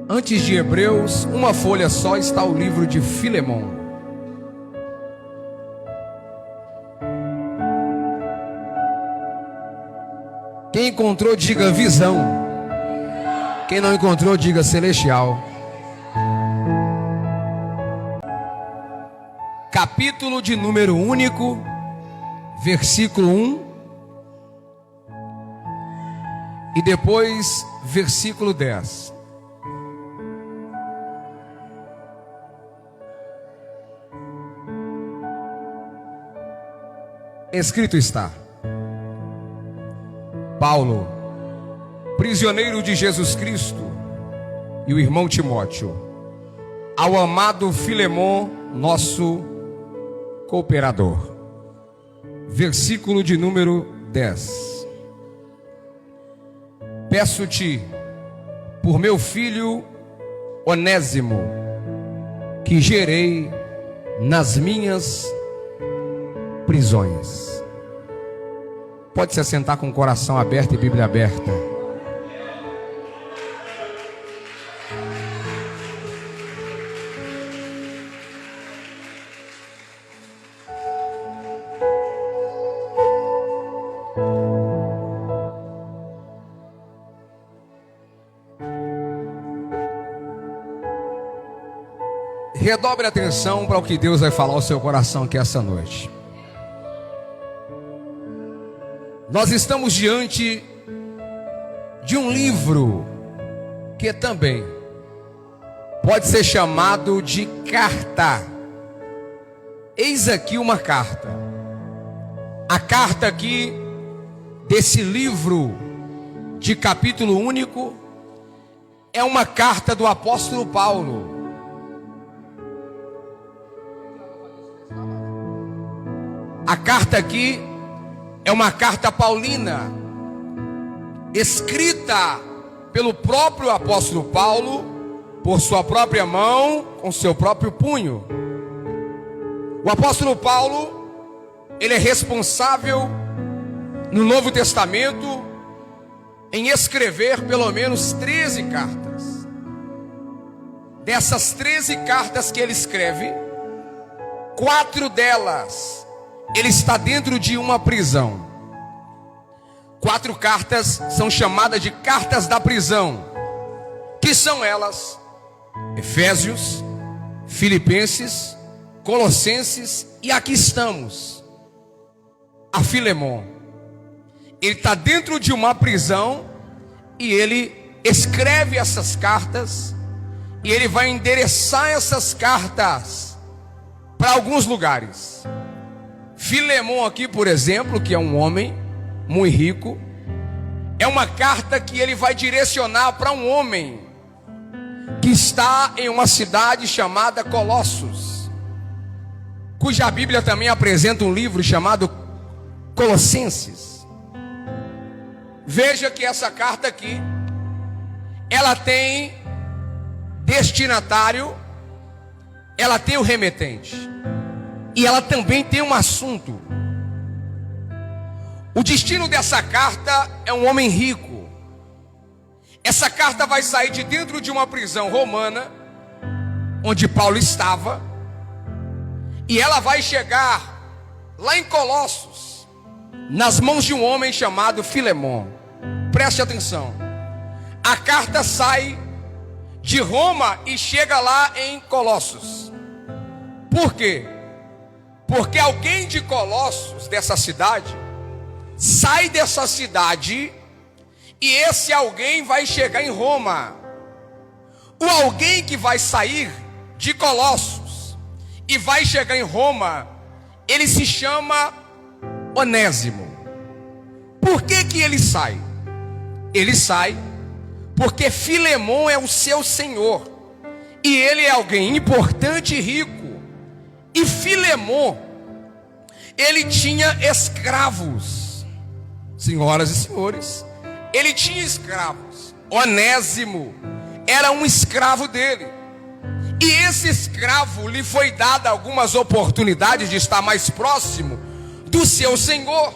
Antes de Hebreus, uma folha só, está o livro de Filemão. Quem encontrou, diga visão. Quem não encontrou, diga celestial. Capítulo de número único, versículo 1. E depois, versículo 10. Escrito está: Paulo, prisioneiro de Jesus Cristo, e o irmão Timóteo, ao amado Filemão, nosso cooperador. Versículo de número 10. Peço-te, por meu filho Onésimo, que gerei nas minhas prisões. Pode se assentar com o coração aberto e Bíblia aberta. Redobre a atenção para o que Deus vai falar ao seu coração aqui essa noite. Nós estamos diante de um livro que também pode ser chamado de carta. Eis aqui uma carta. A carta aqui desse livro de capítulo único é uma carta do apóstolo Paulo. A carta aqui é uma carta paulina, escrita pelo próprio apóstolo Paulo, por sua própria mão, com seu próprio punho. O apóstolo Paulo, ele é responsável no Novo Testamento em escrever pelo menos 13 cartas. Dessas 13 cartas que ele escreve, 4 delas ele está dentro de uma prisão. 4 cartas são chamadas de cartas da prisão, que são elas: Efésios, Filipenses, Colossenses e aqui estamos, a Filemão. Ele está dentro de uma prisão e ele escreve essas cartas, e ele vai endereçar essas cartas para alguns lugares. Filemão aqui, por exemplo, que é um homem muito rico, é uma carta que ele vai direcionar para um homem que está em uma cidade chamada Colossos, cuja Bíblia também apresenta um livro chamado Colossenses. Veja que essa carta aqui, ela tem destinatário, ela tem o remetente, e ela também tem um assunto. O destino dessa carta é um homem rico. Essa carta vai sair de dentro de uma prisão romana, onde Paulo estava, e ela vai chegar lá em Colossos, nas mãos de um homem chamado Filemão. Preste atenção. A carta sai de Roma e chega lá em Colossos. Por quê? Porque alguém de Colossos, dessa cidade, sai dessa cidade, e esse alguém vai chegar em Roma. O alguém que vai sair de Colossos e vai chegar em Roma, ele se chama Onésimo. Por que ele sai? Ele sai porque Filemão é o seu senhor, e ele é alguém importante e rico. E Filemão, ele tinha escravos. Senhoras e senhores, ele tinha escravos. Onésimo era um escravo dele, e esse escravo lhe foi dado algumas oportunidades de estar mais próximo do seu senhor,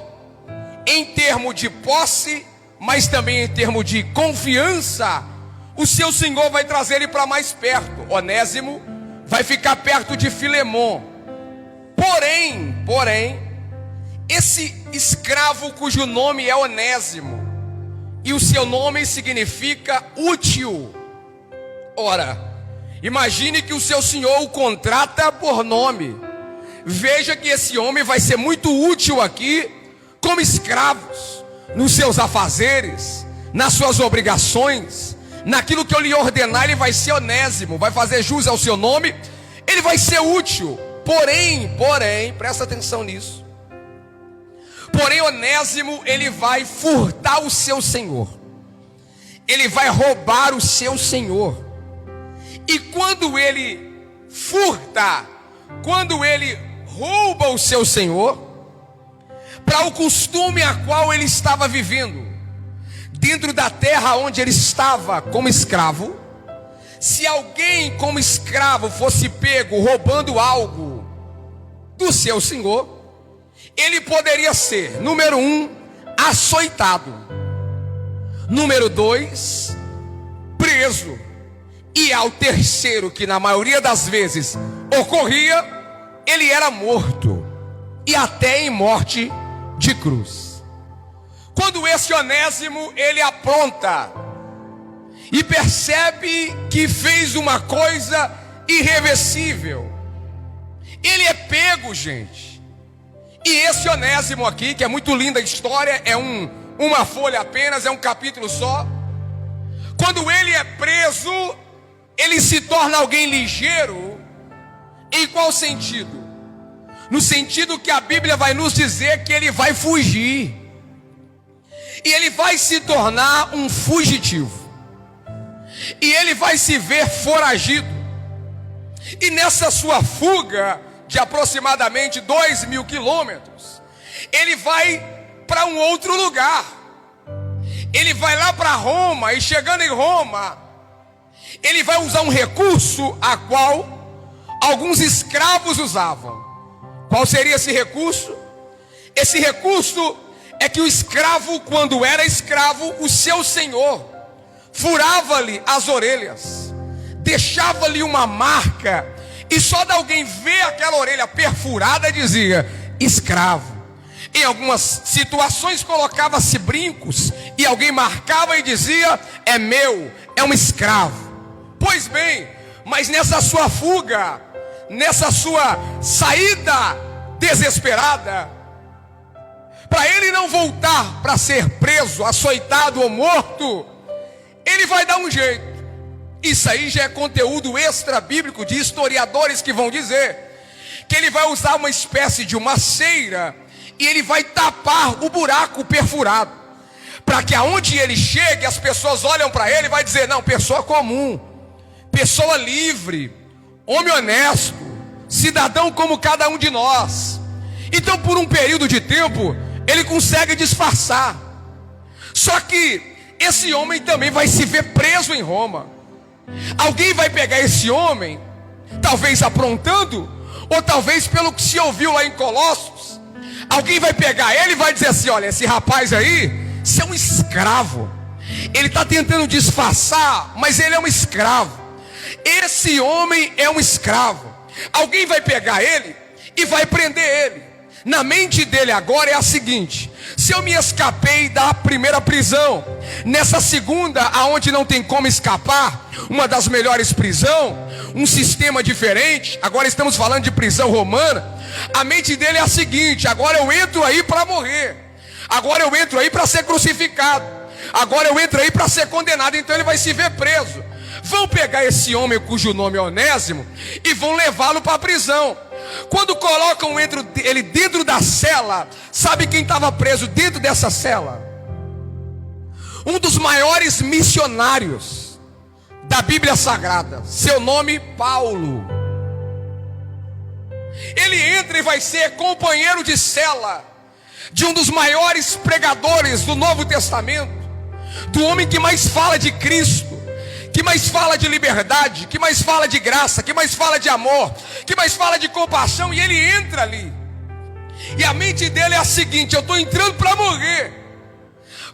em termos de posse, mas também em termos de confiança. o seu senhor vai trazer ele para mais perto. Onésimo vai ficar perto de Filemon. Porém, esse escravo cujo nome é Onésimo, e o seu nome significa útil. Ora, imagine que o seu senhor o contrata por nome. Veja que esse homem vai ser muito útil aqui como escravos, nos seus afazeres, nas suas obrigações, naquilo que eu lhe ordenar. Ele vai ser Onésimo, vai fazer jus ao seu nome, ele vai ser útil. Porém, presta atenção nisso. Porém, Onésimo, ele vai furtar o seu senhor, ele vai roubar o seu senhor. E quando ele furta, quando ele rouba o seu senhor, para o costume a qual ele estava vivendo, dentro da terra onde ele estava como escravo, se alguém como escravo fosse pego roubando algo do seu senhor, ele poderia ser, número 1, açoitado, número 2, preso, e ao terceiro, que na maioria das vezes ocorria, ele era morto, e até em morte de cruz. Quando esse Onésimo, ele apronta e percebe que fez uma coisa irreversível, ele é pego, gente. E esse Onésimo aqui, que é muito linda a história, é uma folha apenas, é um capítulo só. Quando ele é preso, ele se torna alguém ligeiro. Em qual sentido? No sentido que a Bíblia vai nos dizer que ele vai fugir, e ele vai se tornar um fugitivo, e ele vai se ver foragido. E nessa sua fuga de aproximadamente 2.000 quilômetros, ele vai para um outro lugar. Ele vai lá para Roma, e chegando em Roma, ele vai usar um recurso a qual alguns escravos usavam. Qual seria esse recurso? Esse recurso é que o escravo, quando era escravo, o seu senhor furava-lhe as orelhas, deixava-lhe uma marca, e só de alguém ver aquela orelha perfurada dizia escravo. Em algumas situações colocava-se brincos, e alguém marcava e dizia é meu, é um escravo. Pois bem, mas nessa sua fuga, nessa sua saída desesperada, para ele não voltar para ser preso, açoitado ou morto, ele vai dar um jeito. Isso aí já é conteúdo extra bíblico de historiadores que vão dizer que ele vai usar uma espécie de uma cera, e ele vai tapar o buraco perfurado, para que aonde ele chegue, as pessoas olham para ele e vai dizer, não, pessoa comum, pessoa livre, homem honesto, cidadão como cada um de nós. Então, por um período de tempo, ele consegue disfarçar. Só que esse homem também vai se ver preso em Roma. Alguém vai pegar esse homem, talvez aprontando, ou talvez pelo que se ouviu lá em Colossos, alguém vai pegar ele e vai dizer assim, olha, esse rapaz aí, isso é um escravo. Ele está tentando disfarçar, mas ele é um escravo. Esse homem é um escravo. Alguém vai pegar ele e vai prender ele. Na mente dele agora é a seguinte: se eu me escapei da primeira prisão, nessa segunda, aonde não tem como escapar, uma das melhores prisões, um sistema diferente, agora estamos falando de prisão romana, a mente dele é a seguinte: agora eu entro aí para morrer, agora eu entro aí para ser crucificado, agora eu entro aí para ser condenado. Então ele vai se ver preso. Vão pegar esse homem cujo nome é Onésimo e vão levá-lo para a prisão. Quando colocam ele dentro da cela, sabe quem estava preso dentro dessa cela? Um dos maiores missionários da Bíblia Sagrada, seu nome Paulo. Ele entra e vai ser companheiro de cela de um dos maiores pregadores do Novo Testamento, do homem que mais fala de Cristo, que mais fala de liberdade, que mais fala de graça, que mais fala de amor, que mais fala de compaixão. E ele entra ali, e a mente dele é a seguinte: eu estou entrando para morrer.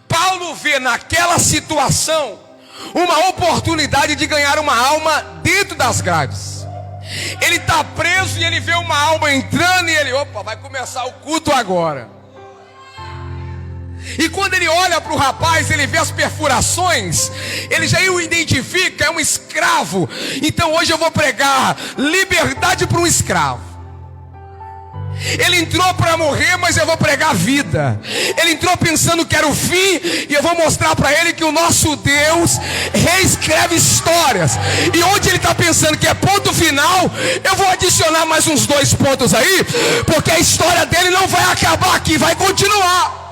Paulo vê naquela situação uma oportunidade de ganhar uma alma dentro das grades. Ele está preso e ele vê uma alma entrando e ele, opa, vai começar o culto agora. E quando ele olha para o rapaz, ele vê as perfurações, ele já o identifica, é um escravo. Então hoje eu vou pregar liberdade para um escravo. Ele entrou para morrer, mas eu vou pregar vida. Ele entrou pensando que era o fim, e eu vou mostrar para ele que o nosso Deus reescreve histórias. E onde ele está pensando que é ponto final, eu vou adicionar mais uns 2 pontos aí, porque a história dele não vai acabar aqui, vai continuar.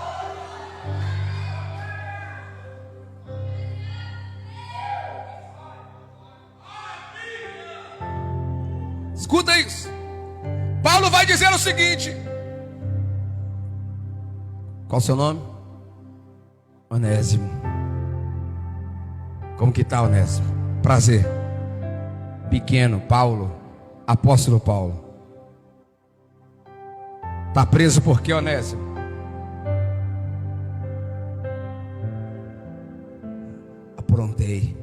Escuta isso. Paulo vai dizer o seguinte: qual o seu nome? Onésimo. Como que está, Onésimo? Prazer. Pequeno, Paulo, apóstolo Paulo. Está preso por quê, Onésimo? Aprontei.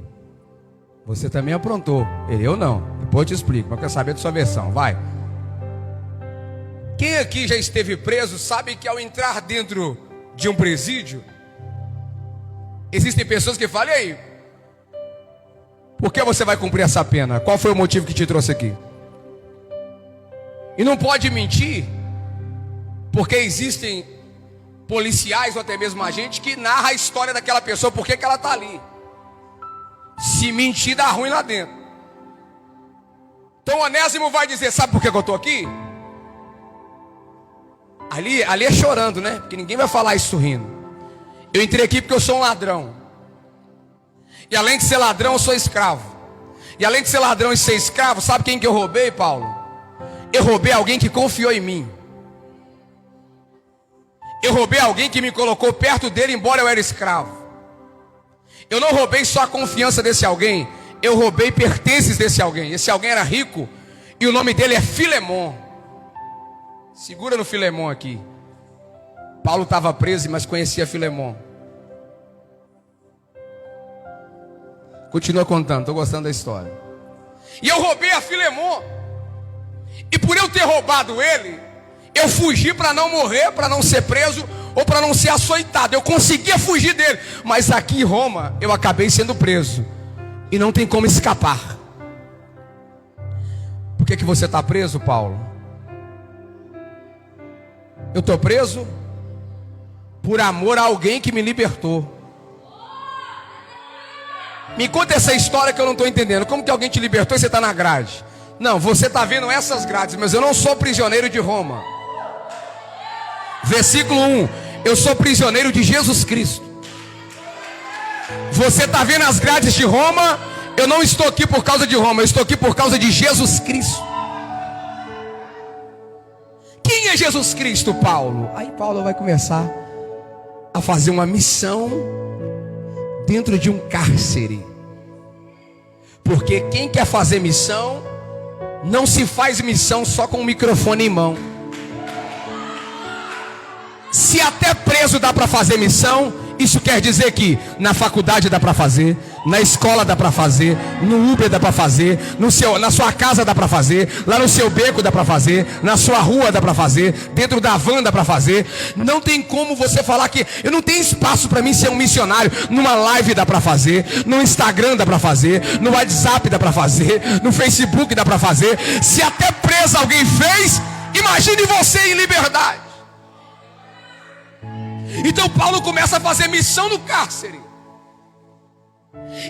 Você também aprontou. Eu não. Depois eu te explico, mas eu quero saber da sua versão. Vai. Quem aqui já esteve preso sabe que ao entrar dentro de um presídio, existem pessoas que falam: e aí, por que você vai cumprir essa pena? Qual foi o motivo que te trouxe aqui? E não pode mentir, porque existem policiais ou até mesmo agentes que narram a história daquela pessoa, por que ela está ali. Se mentir, dá ruim lá dentro. Então Onésimo vai dizer: sabe por que eu estou aqui? Ali é chorando, né? Porque ninguém vai falar isso rindo. Eu entrei aqui porque eu sou um ladrão. E além de ser ladrão, eu sou escravo. E além de ser ladrão e ser escravo, sabe quem que eu roubei, Paulo? Eu roubei alguém que confiou em mim. Eu roubei alguém que me colocou perto dele, embora eu era escravo. Eu não roubei só a confiança desse alguém, eu roubei pertences desse alguém. Esse alguém era rico e o nome dele é Filemon. Segura no Filemon aqui. Paulo estava preso, mas conhecia Filemon. Continua contando, estou gostando da história. E eu roubei a Filemon. E por eu ter roubado ele, eu fugi para não morrer, para não ser preso ou para não ser açoitado. Eu conseguia fugir dele, mas aqui em Roma eu acabei sendo preso. E não tem como escapar. Por que você está preso, Paulo? Eu estou preso por amor a alguém que me libertou. Me conta essa história que eu não estou entendendo. Como que alguém te libertou e você está na grade? Não, você está vendo essas grades, mas eu não sou prisioneiro de Roma. Versículo 1: eu sou prisioneiro de Jesus Cristo. Você está vendo as grades de Roma? Eu não estou aqui por causa de Roma, eu estou aqui por causa de Jesus Cristo. Quem é Jesus Cristo, Paulo? Aí Paulo vai começar a fazer uma missão dentro de um cárcere. Porque quem quer fazer missão, não se faz missão só com o microfone em mão. Se até preso dá para fazer missão, isso quer dizer que na faculdade dá para fazer, na escola dá para fazer, no Uber dá para fazer, na sua casa dá para fazer, lá no seu beco dá para fazer, na sua rua dá para fazer, dentro da van dá para fazer. Não tem como você falar que eu não tenho espaço para mim ser um missionário. Numa live dá para fazer, no Instagram dá para fazer, no WhatsApp dá para fazer, no Facebook dá para fazer. Se até preso alguém fez, imagine você em liberdade. Então Paulo começa a fazer missão no cárcere.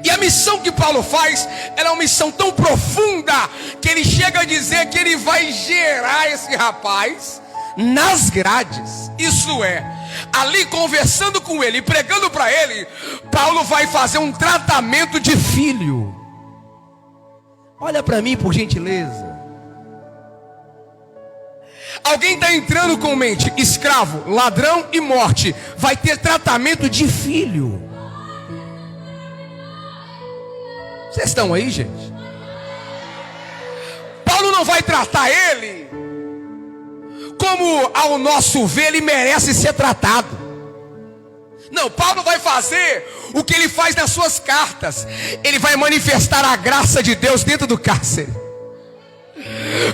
E a missão que Paulo faz, ela é uma missão tão profunda, que ele chega a dizer que ele vai gerar esse rapaz nas grades. Isso é, ali conversando com ele, pregando para ele, Paulo vai fazer um tratamento de filho. Olha para mim, por gentileza. Alguém está entrando com mente escravo, ladrão e morte, vai ter tratamento de filho. Vocês estão aí, gente? Paulo não vai tratar ele como, ao nosso ver, ele merece ser tratado. Não, Paulo vai fazer o que ele faz nas suas cartas. Ele vai manifestar a graça de Deus dentro do cárcere.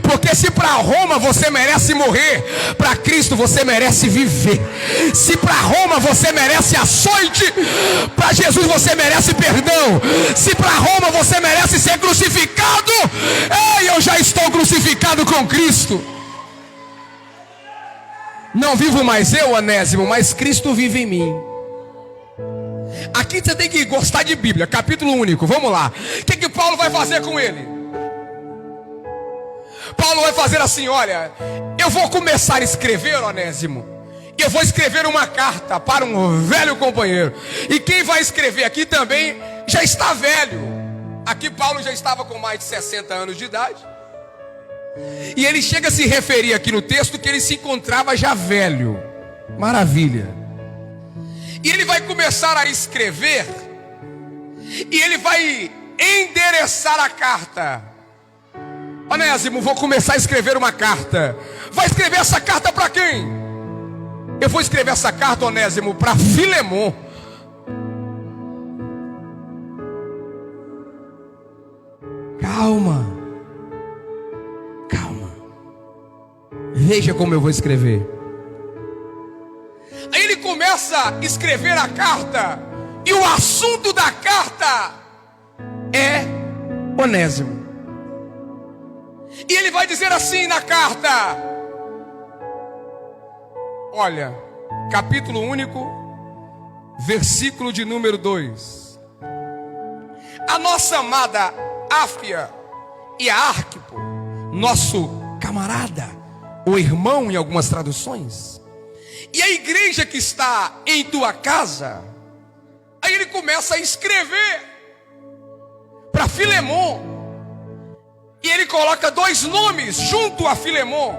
Porque se para Roma você merece morrer, para Cristo você merece viver. Se para Roma você merece açoite, para Jesus você merece perdão. Se para Roma você merece ser crucificado, ei, eu já estou crucificado com Cristo. Não vivo mais eu, Onésimo, mas Cristo vive em mim. Aqui você tem que gostar de Bíblia, capítulo único, vamos lá. O que Paulo vai fazer com ele? Paulo vai fazer assim, olha, eu vou começar a escrever, Onésimo, e eu vou escrever uma carta para um velho companheiro. E quem vai escrever aqui também já está velho. Aqui Paulo já estava com mais de 60 anos de idade. E ele chega a se referir aqui no texto que ele se encontrava já velho. Maravilha. E ele vai começar a escrever, e ele vai endereçar a carta. Onésimo, vou começar a escrever uma carta. Vai escrever essa carta para quem? Eu vou escrever essa carta, Onésimo, para Filemon. Calma. Calma. Veja como eu vou escrever. Aí ele começa a escrever a carta, e o assunto da carta é Onésimo. E ele vai dizer assim na carta, olha, capítulo único, versículo de número 2. A nossa amada Áfia e a Arquipo, nosso camarada, ou irmão em algumas traduções, e a igreja que está em tua casa. Aí ele começa a escrever para Filemon. E ele coloca dois nomes junto a Filemon.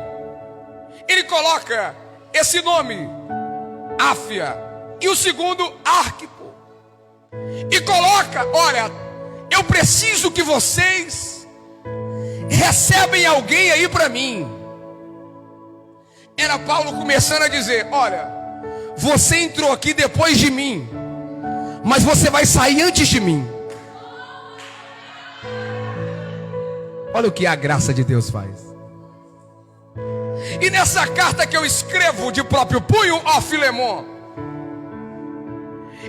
Ele coloca esse nome, Áfia, e o segundo, Arquipo. E coloca, olha, eu preciso que vocês recebem alguém aí para mim. Era Paulo começando a dizer, olha, você entrou aqui depois de mim, mas você vai sair antes de mim. Olha o que a graça de Deus faz. E nessa carta que eu escrevo de próprio punho, ó Filemon,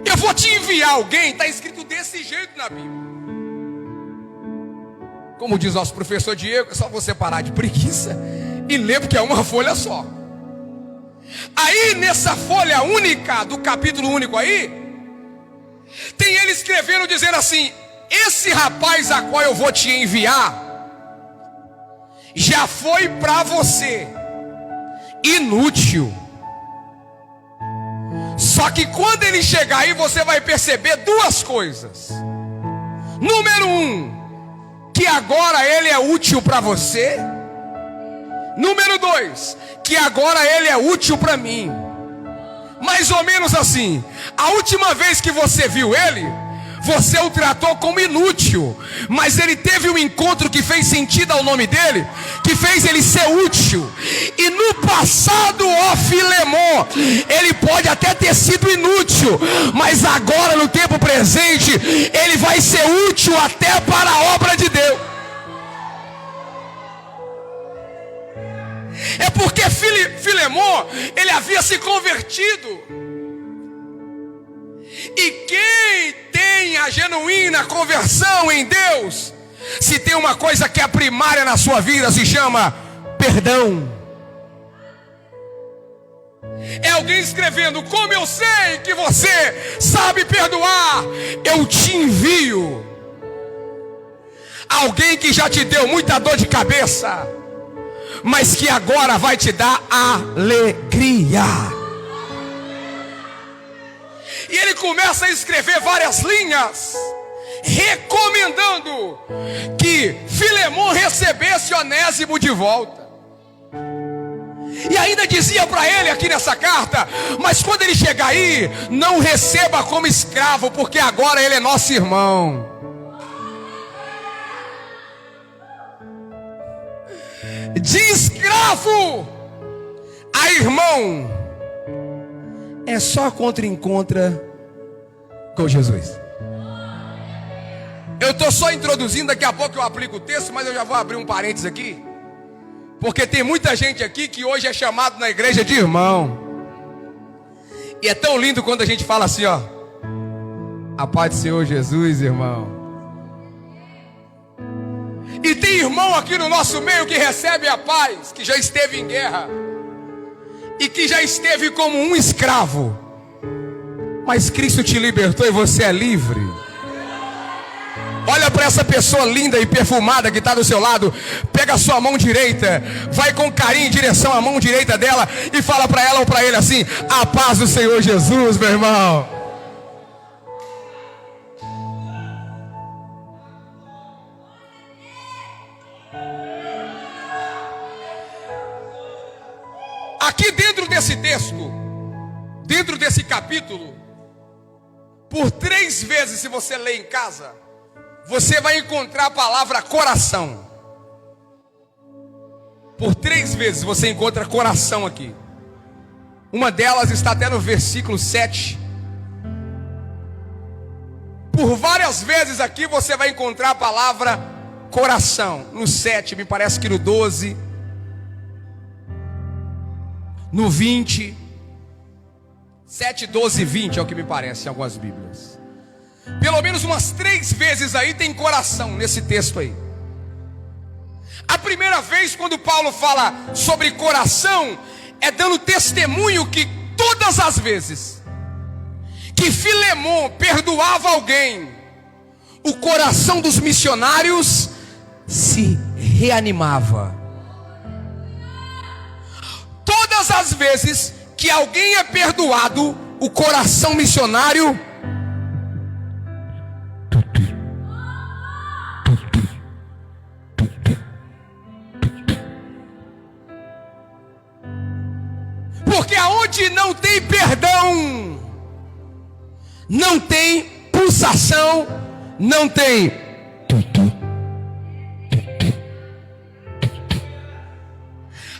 eu vou te enviar alguém, está escrito desse jeito na Bíblia. Como diz nosso professor Diego, é só você parar de preguiça e ler, porque é uma folha só. Aí nessa folha única, do capítulo único aí, tem ele escrevendo, dizendo assim, esse rapaz a qual eu vou te enviar, já foi para você inútil. Só que quando ele chegar aí, você vai perceber duas coisas. Número 1, que agora ele é útil para você. Número 2, que agora ele é útil para mim. Mais ou menos assim, a última vez que você viu ele, você o tratou como inútil, mas ele teve um encontro que fez sentido ao nome dele, que fez ele ser útil. E no passado, ó Filemon, ele pode até ter sido inútil, mas agora no tempo presente, ele vai ser útil até para a obra de Deus. É porque Filemon, ele havia se convertido. E quem tem a genuína conversão em Deus, se tem uma coisa que é primária na sua vida, se chama perdão. É alguém escrevendo, como eu sei que você sabe perdoar, eu te envio. Alguém que já te deu muita dor de cabeça, mas que agora vai te dar alegria. E ele começa a escrever várias linhas, recomendando que Filemon recebesse Onésimo de volta. E ainda dizia para ele aqui nessa carta, mas quando ele chegar aí, não receba como escravo, porque agora ele é nosso irmão. De escravo a irmão, é só contra com Jesus. Eu estou só introduzindo, daqui a pouco eu aplico o texto, mas eu já vou abrir um parênteses aqui. Porque tem muita gente aqui que hoje é chamado na igreja de irmão. E é tão lindo quando a gente fala assim, ó: a paz do Senhor Jesus, irmão. E tem irmão aqui no nosso meio que recebe a paz, que já esteve em guerra e que já esteve como um escravo, mas Cristo te libertou e você é livre. Olha para essa pessoa linda e perfumada que está do seu lado. Pega a sua mão direita, vai com carinho em direção à mão direita dela e fala para ela ou para ele assim: a paz do Senhor Jesus, meu irmão. Aqui dentro desse texto, dentro desse capítulo, por 3 vezes, se você ler em casa, você vai encontrar a palavra coração. Por 3 vezes você encontra coração aqui. Uma delas está até no versículo 7. Por várias vezes aqui você vai encontrar a palavra coração. No 7, me parece que no 12, no 20, 7, 12 e 20 é o que me parece em algumas bíblias. Pelo menos umas 3 vezes aí tem coração nesse texto aí. A primeira vez quando Paulo fala sobre coração, é dando testemunho que todas as vezes que Filemon perdoava alguém, o coração dos missionários se reanimava. Todas as vezes que alguém é perdoado, o coração missionário porque aonde não tem perdão, não tem pulsação, não tem.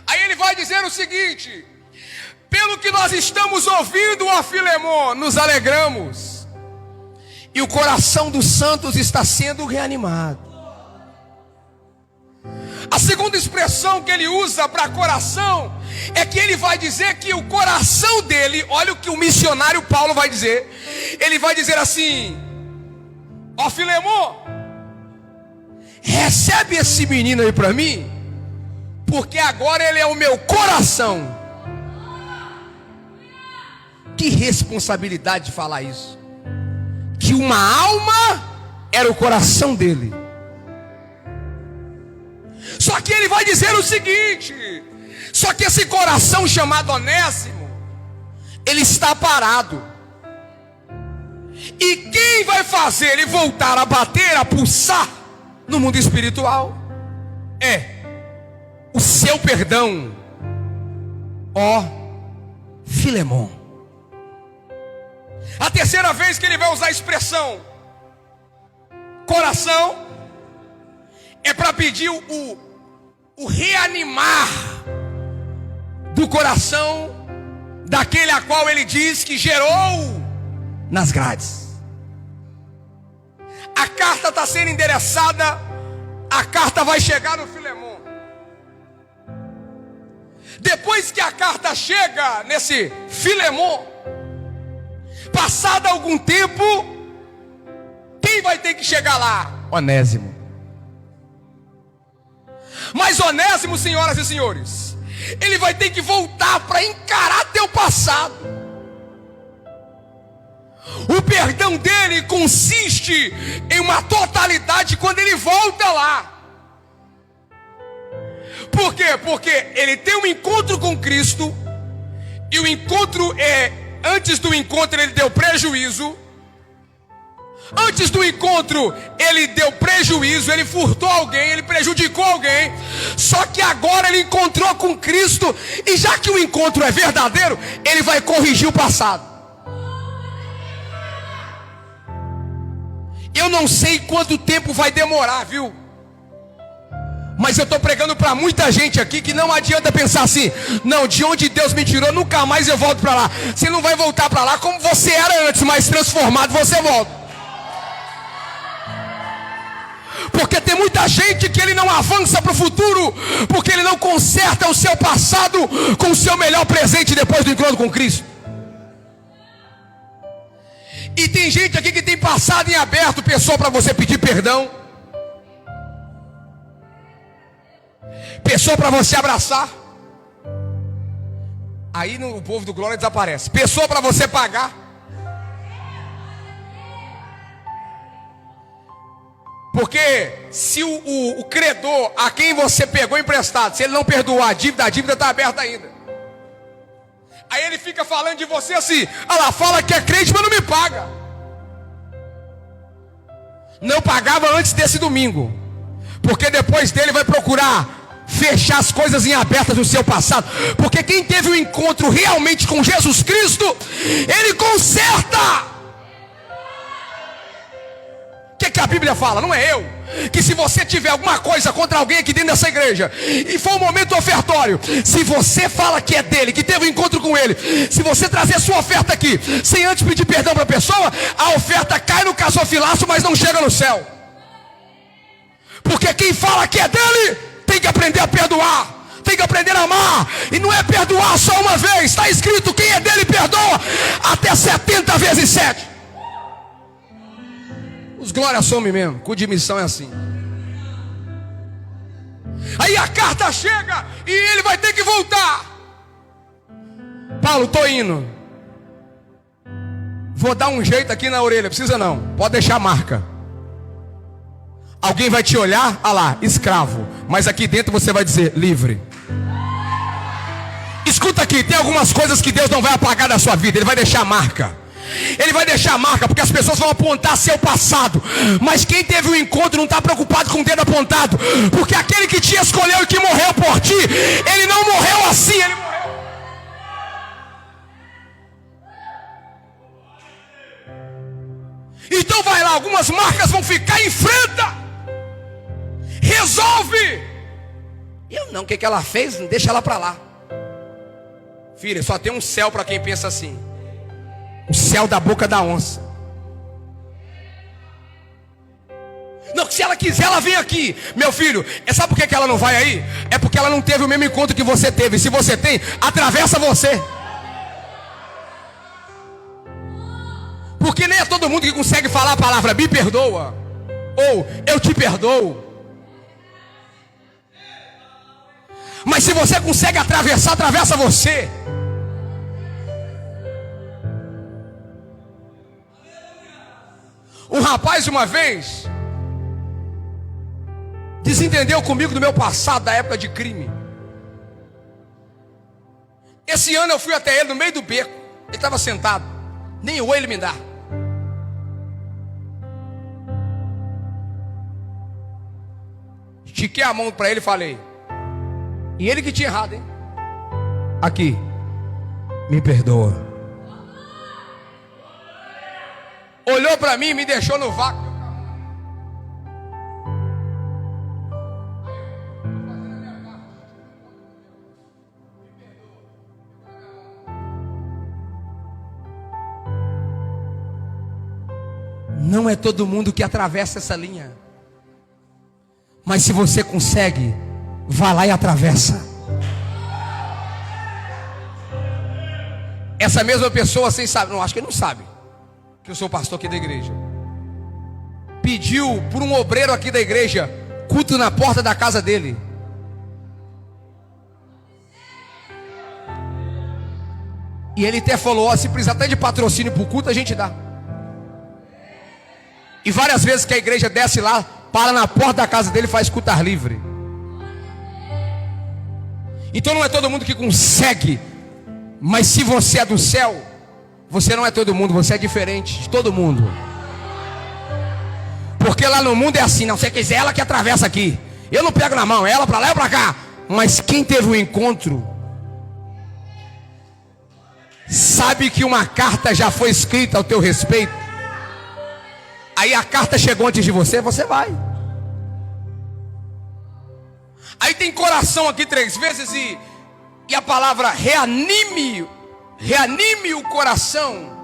Aí ele vai dizer o seguinte: pelo que nós estamos ouvindo, ó Filemon, nos alegramos, e o coração dos santos está sendo reanimado. A segunda expressão que ele usa para coração é que ele vai dizer que o coração dele, olha o que o missionário Paulo vai dizer. Ele vai dizer assim: ó Filemon, recebe esse menino aí para mim, porque agora ele é o meu coração. Que responsabilidade de falar isso. Que uma alma era o coração dele. Só que ele vai dizer o seguinte: só que esse coração chamado Onésimo, ele está parado. E quem vai fazer ele voltar a bater, a pulsar no mundo espiritual é o seu perdão, ó Filemon. A terceira vez que ele vai usar a expressão coração é para pedir o reanimar do coração daquele a qual ele diz que gerou nas grades. A carta está sendo endereçada, a carta vai chegar no Filemon. Depois que a carta chega nesse Filemon, passado algum tempo, quem vai ter que chegar lá? Onésimo. Mas Onésimo, senhoras e senhores, ele vai ter que voltar para encarar teu passado. O perdão dele consiste em uma totalidade quando ele volta lá. Por quê? Porque ele tem um encontro com Cristo, e o encontro antes do encontro ele deu prejuízo. Antes do encontro ele deu prejuízo, ele furtou alguém, ele prejudicou alguém. Só que agora ele encontrou com Cristo, e já que o encontro é verdadeiro, ele vai corrigir o passado. Eu não sei quanto tempo vai demorar, viu? Mas eu estou pregando para muita gente aqui que não adianta pensar assim: não, de onde Deus me tirou, nunca mais eu volto para lá. Você não vai voltar para lá como você era antes, mas transformado você volta. Porque tem muita gente que ele não avança para o futuro, porque ele não conserta o seu passado com o seu melhor presente depois do encontro com Cristo. E tem gente aqui que tem passado em aberto, pessoa para você pedir perdão, pessoa para você abraçar. Aí o povo do Glória desaparece. Pessoa para você pagar. Porque se o credor a quem você pegou emprestado, se ele não perdoar a dívida está aberta ainda. Aí ele fica falando de você assim: olha lá, fala que é crente, mas não me paga. Não pagava antes desse domingo, porque depois dele vai procurar fechar as coisas em abertas no seu passado. Porque quem teve um encontro realmente com Jesus Cristo, ele conserta. O que a Bíblia fala? Não é eu. Que se você tiver alguma coisa contra alguém aqui dentro dessa igreja, e for um momento ofertório, se você fala que é dele, que teve um encontro com ele, se você trazer a sua oferta aqui, sem antes pedir perdão para a pessoa, a oferta cai no gasofilaço, mas não chega no céu. Porque quem fala que é dele, tem que aprender a perdoar, tem que aprender a amar. E não é perdoar só uma vez. Está escrito: quem é dele perdoa até 70 vezes 7. Os glórias somem mesmo, com dimissão é assim. Aí a carta chega e ele vai ter que voltar. Paulo, tô indo. Vou dar um jeito aqui na orelha, precisa não, pode deixar a marca. Alguém vai te olhar, ah lá, escravo. Mas aqui dentro você vai dizer: livre. Escuta aqui, tem algumas coisas que Deus não vai apagar da sua vida, Ele vai deixar a marca. Ele vai deixar a marca, porque as pessoas vão apontar seu passado. Mas quem teve um encontro não está preocupado com o dedo apontado, porque aquele que te escolheu e que morreu por ti, ele não morreu assim, ele morreu. Então vai lá, algumas marcas vão ficar, enfrenta, resolve. Eu não, o que ela fez? Deixa ela para lá. Filha, só tem um céu para quem pensa assim. O céu da boca da onça. Não, se ela quiser, ela vem aqui. Meu filho, sabe por que ela não vai aí? É porque ela não teve o mesmo encontro que você teve. Se você tem, atravessa você. Porque nem é todo mundo que consegue falar a palavra me perdoa, ou eu te perdoo. Mas se você consegue atravessar, atravessa você. Um rapaz uma vez desentendeu comigo do meu passado, da época de crime. Esse ano eu fui até ele no meio do beco. Ele estava sentado, nem o oi ele me dá. Estiquei a mão para ele e falei: e ele que tinha errado, hein? Aqui, me perdoa. Olhou para mim e me deixou no vácuo. Não é todo mundo que atravessa essa linha. Mas se você consegue, vá lá e atravessa. Essa mesma pessoa, sem saber, não, acho que ele não sabe que eu sou pastor aqui da igreja, pediu por um obreiro aqui da igreja culto na porta da casa dele. E ele até falou: ó, se precisar até de patrocínio para o culto, a gente dá. E várias vezes que a igreja desce lá, para na porta da casa dele e faz culto ar livre. Então não é todo mundo que consegue. Mas se você é do céu, você não é todo mundo, você é diferente de todo mundo. Porque lá no mundo é assim: não, se você quiser, ela que atravessa aqui. Eu não pego na mão, é ela para lá e para cá. Mas quem teve um encontro sabe que uma carta já foi escrita ao teu respeito. Aí a carta chegou antes de você, você vai. Aí tem coração aqui 3 vezes e a palavra reanime o coração.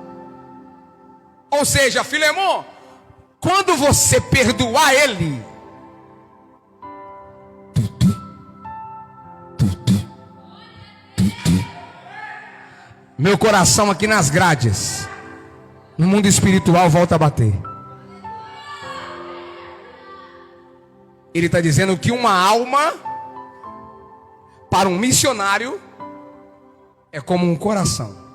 Ou seja, Filemon, quando você perdoar ele, meu coração aqui nas grades, no mundo espiritual, volta a bater. Ele está dizendo que uma alma para um missionário é como um coração.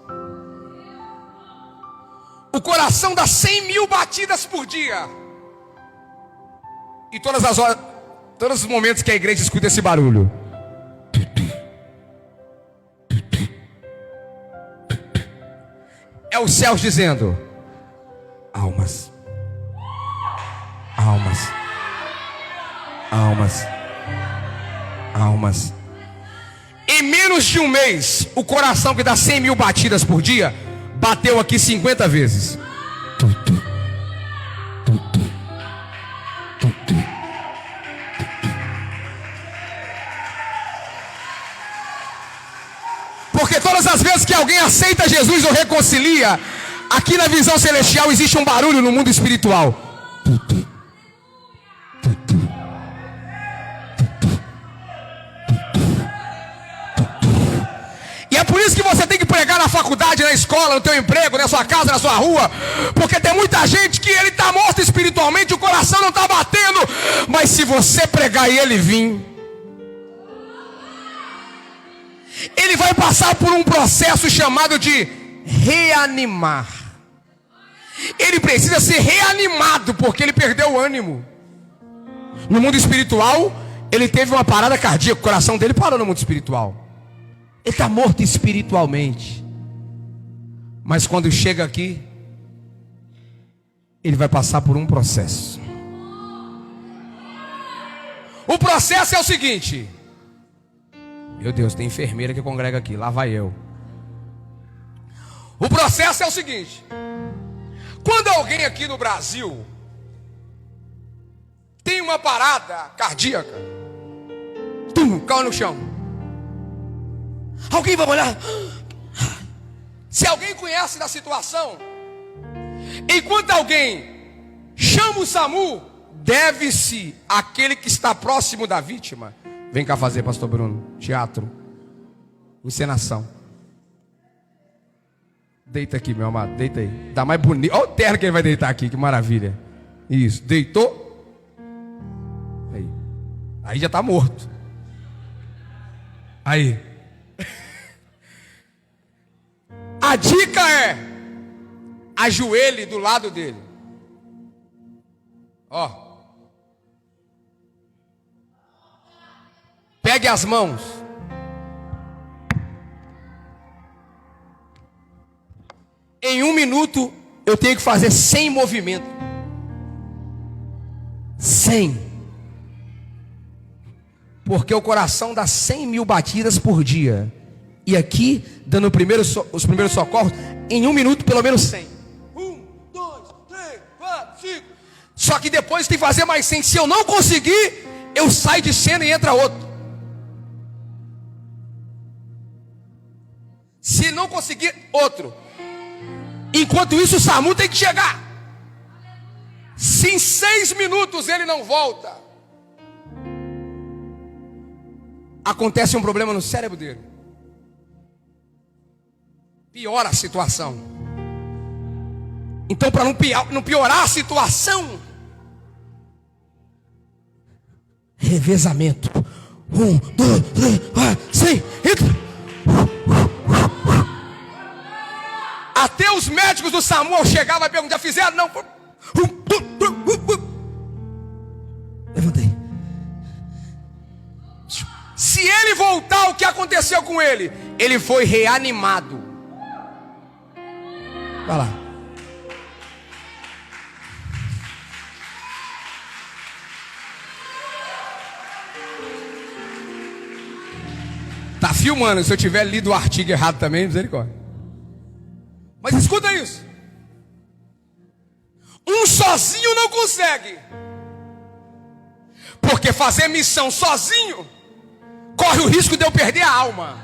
O coração dá 100.000 batidas por dia. E todas as horas, todos os momentos que a igreja escuta esse barulho. É os céus dizendo: almas, almas, almas, almas. Em menos de um mês, o coração que dá 100.000 batidas por dia bateu aqui 50 vezes. Porque todas as vezes que alguém aceita Jesus ou reconcilia, aqui na visão celestial existe um barulho no mundo espiritual. E é por isso que você tem que pregar na faculdade, na escola, no teu emprego, na sua casa, na sua rua. Porque tem muita gente que ele está morto espiritualmente, o coração não está batendo. Mas se você pregar e ele vir, ele vai passar por um processo chamado de reanimar. Ele precisa ser reanimado porque ele perdeu o ânimo. No mundo espiritual, ele teve uma parada cardíaca, o coração dele parou no mundo espiritual. Ele está morto espiritualmente. Mas quando chega aqui, ele vai passar por um processo. O processo é o seguinte: meu Deus, tem enfermeira que congrega aqui, lá vai eu. O processo é o seguinte: quando alguém aqui no Brasil tem uma parada cardíaca, cai no chão, alguém vai olhar. Se alguém conhece da situação, enquanto alguém chama o SAMU, deve-se àquele que está próximo da vítima. Vem cá fazer, pastor Bruno, teatro, encenação. Deita aqui, meu amado, deita aí. Dá mais bonito. Olha o terno que ele vai deitar aqui, que maravilha. Isso, deitou. Aí já está morto. Aí. A dica é: ajoelhe do lado dele. Ó. Pegue as mãos. Em 1 minuto eu tenho que fazer 100 movimentos. 100. Porque o coração dá 100.000 batidas por dia. E aqui, dando os primeiros socorros, em 1 minuto pelo menos 100. 1, 2, 3, 4, 5. Só que depois tem que fazer mais 100. Se eu não conseguir, eu saio de cena e entra outro. Se não conseguir, outro. Enquanto isso, o SAMU tem que chegar. Se em 6 minutos ele não volta, acontece um problema no cérebro dele. Piora a situação. Então, para não piorar a situação, revezamento. 1, 2, 3, 4, 5, entra. Até os médicos do SAMU ao chegar vai perguntar: fizeram? Não. Levantei. Se ele voltar, o que aconteceu com ele? Ele foi reanimado. Vai lá. Tá filmando, se eu tiver lido o artigo errado também, misericórdia. Mas escuta isso. Um sozinho não consegue. Porque fazer missão sozinho corre o risco de eu perder a alma.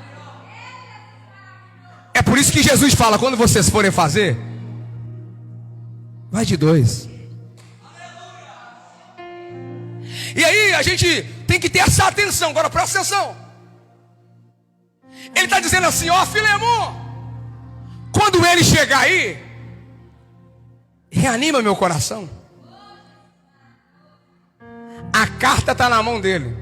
É por isso que Jesus fala, quando vocês forem fazer, vai de 2. E aí a gente tem que ter essa atenção. Agora presta atenção. Ele está dizendo assim, ó Filemon, quando ele chegar aí, reanima meu coração. A carta está na mão dele.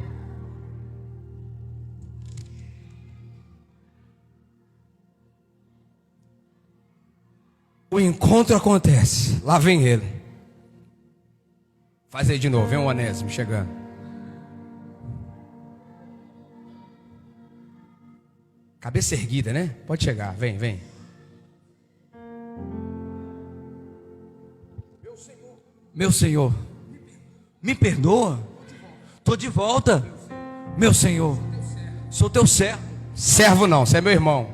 O encontro acontece. Lá vem ele. Faz aí de novo, vem o Onésimo chegando. Cabeça erguida, né? Pode chegar, vem, vem. Meu Senhor, me perdoa. Estou de volta. Meu Senhor, sou teu servo. Servo não, você é meu irmão.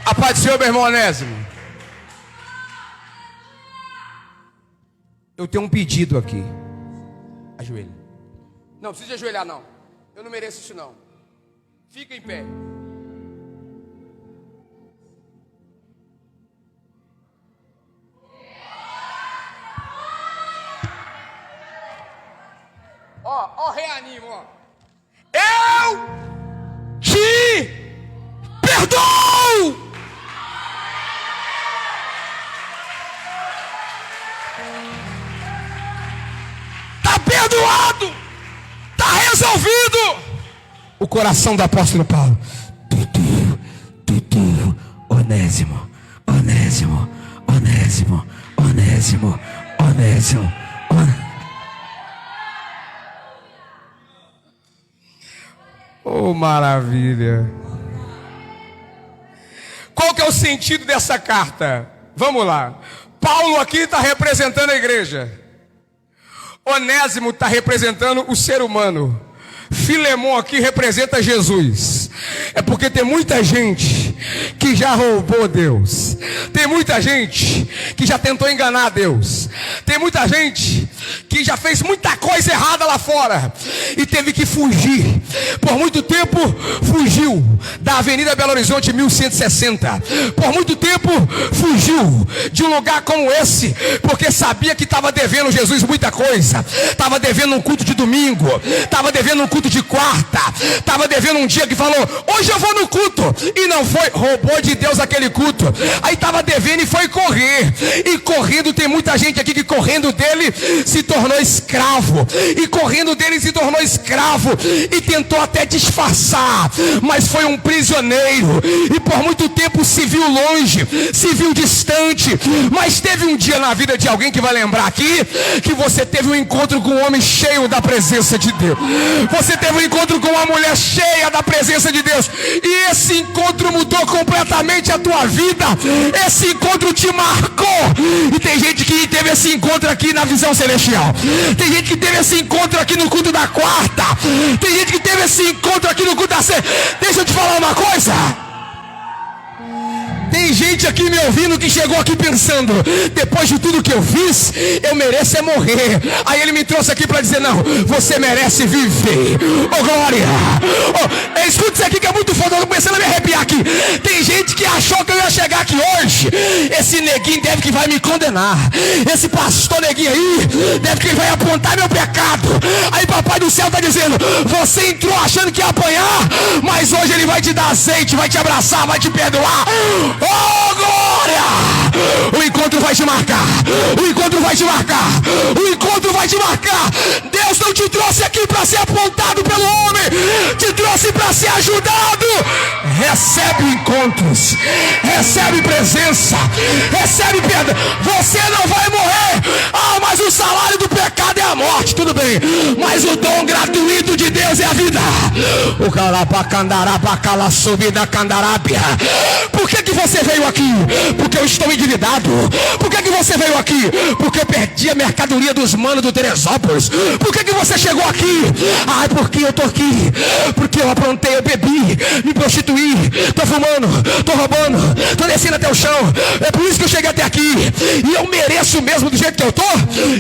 A paz do Senhor, meu irmão Onésimo. Eu tenho um pedido aqui. Ajoelhe. Não precisa ajoelhar não. Eu não mereço isso não. Fica em pé. Ó, reanimo, ó. Eu te perdoo. Tá perdoado. Tá resolvido. O coração do apóstolo Paulo. Onésimo, Onésimo, Onésimo, Onésimo, Onésimo. Oh, maravilha. Qual que é o sentido dessa carta? Vamos lá. Paulo aqui está representando a igreja. Onésimo está representando o ser humano. Filemon aqui representa Jesus. É porque tem muita gente que já roubou Deus. Tem muita gente que já tentou enganar Deus. Tem muita gente que já fez muita coisa errada lá fora e teve que fugir. Por muito tempo fugiu da Avenida Belo Horizonte 1160. Por muito tempo fugiu de um lugar como esse, porque sabia que estava devendo Jesus muita coisa. Estava devendo um culto de domingo, estava devendo um culto de quarta, estava devendo um dia que falou, hoje eu vou no culto, e não foi, roubou de Deus aquele culto. Aí estava devendo e foi correr. E correndo, tem muita gente aqui que correndo dele se tornou escravo. E correndo dele se tornou escravo e tentou até disfarçar, mas foi um prisioneiro. E por muito tempo se viu longe, se viu distante. Mas teve um dia na vida de alguém que vai lembrar aqui, que você teve um encontro com um homem cheio da presença de Deus. Você teve um encontro com uma mulher cheia da presença de Deus. E esse encontro mudou completamente a tua vida. Esse encontro te marcou. E tem gente que teve esse encontro aqui na visão celestial. Tem gente que teve esse encontro aqui no culto da quarta. Tem gente que teve esse encontro aqui no culto da sexta. Deixa eu te falar uma coisa. Tem gente aqui me ouvindo que chegou aqui pensando, depois de tudo que eu fiz, eu mereço é morrer. Aí ele me trouxe aqui para dizer, não, você merece viver. Oh, glória. Oh, escuta isso aqui que é muito foda, eu tô começando a me arrepiar aqui. Tem gente que achou que eu ia chegar aqui hoje. Esse neguinho deve que vai me condenar. Esse pastor neguinho aí, deve que vai apontar meu pecado. Aí papai do céu tá dizendo, você entrou achando que ia apanhar, mas hoje ele vai te dar azeite, vai te abraçar, vai te perdoar. Oh, glória! O encontro vai te marcar. O encontro vai te marcar. O encontro vai te marcar. Deus não te trouxe aqui para ser apontado pelo homem. Te trouxe para ser ajudado. Recebe encontros. Recebe presença. Recebe perdão. Você não vai morrer. Ah, mas o salário do pecado é a morte. Tudo bem. Mas o dom gratuito de Deus é a vida. O calabacandarabacala subida candarábia. Por que você veio aqui? Porque eu estou endividado. Por que você veio aqui? Porque eu perdi a mercadoria dos manos do Teresópolis. Por que você chegou aqui? Ah, porque eu tô aqui. Porque eu aprontei, eu bebi, me prostituí, tô fumando, tô roubando, tô descendo até o chão. É por isso que eu cheguei até aqui. E eu mereço mesmo do jeito que eu tô,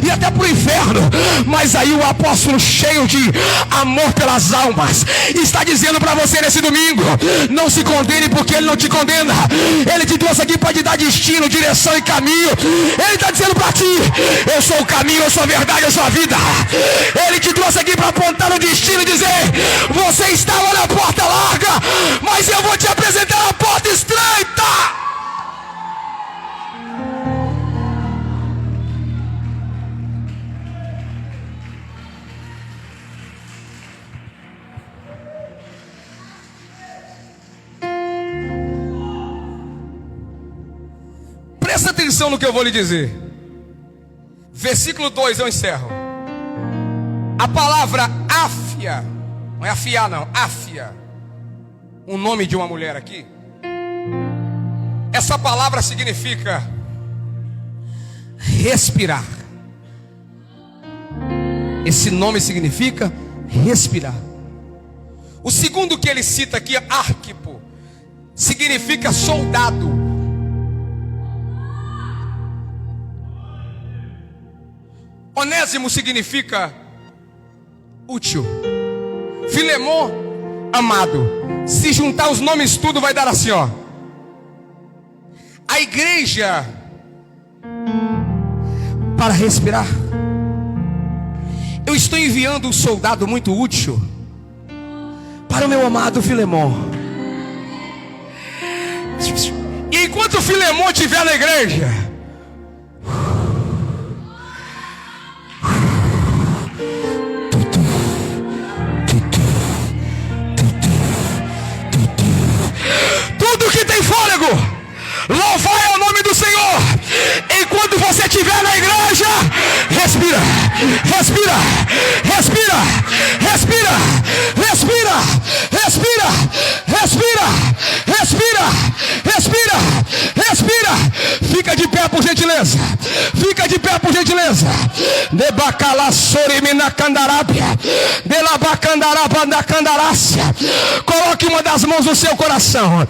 e até pro inferno. Mas aí o apóstolo, cheio de amor pelas almas, está dizendo para você nesse domingo: não se condene, porque Ele não te condena. Ele te trouxe aqui para te dar destino, direção e caminho. Ele está dizendo para ti: eu sou o caminho, eu sou a verdade, eu sou a vida. Ele te trouxe aqui para apontar no destino e dizer: você está lá na porta larga, mas eu vou te apresentar a porta estreita. Presta atenção no que eu vou lhe dizer. Versículo 2, eu encerro. A palavra áfia, não é afiar não, áfia, o nome de uma mulher aqui. Essa palavra significa respirar. Esse nome significa respirar. O segundo que ele cita aqui, Arquipo, significa soldado. Onésimo significa útil. Filemon, amado. Se juntar os nomes tudo vai dar assim, ó. A igreja, para respirar, eu estou enviando um soldado muito útil para o meu amado Filemon. E enquanto o Filemon estiver na igreja, tudo que tem fôlego, louvai ao nome do Senhor. Enquanto você estiver na igreja, respira, respira, respira, respira, respira, respira, respira, respira, respira, respira. Fica de pé, por gentileza. Fica de pé, por gentileza. Coloque uma das mãos no seu coração.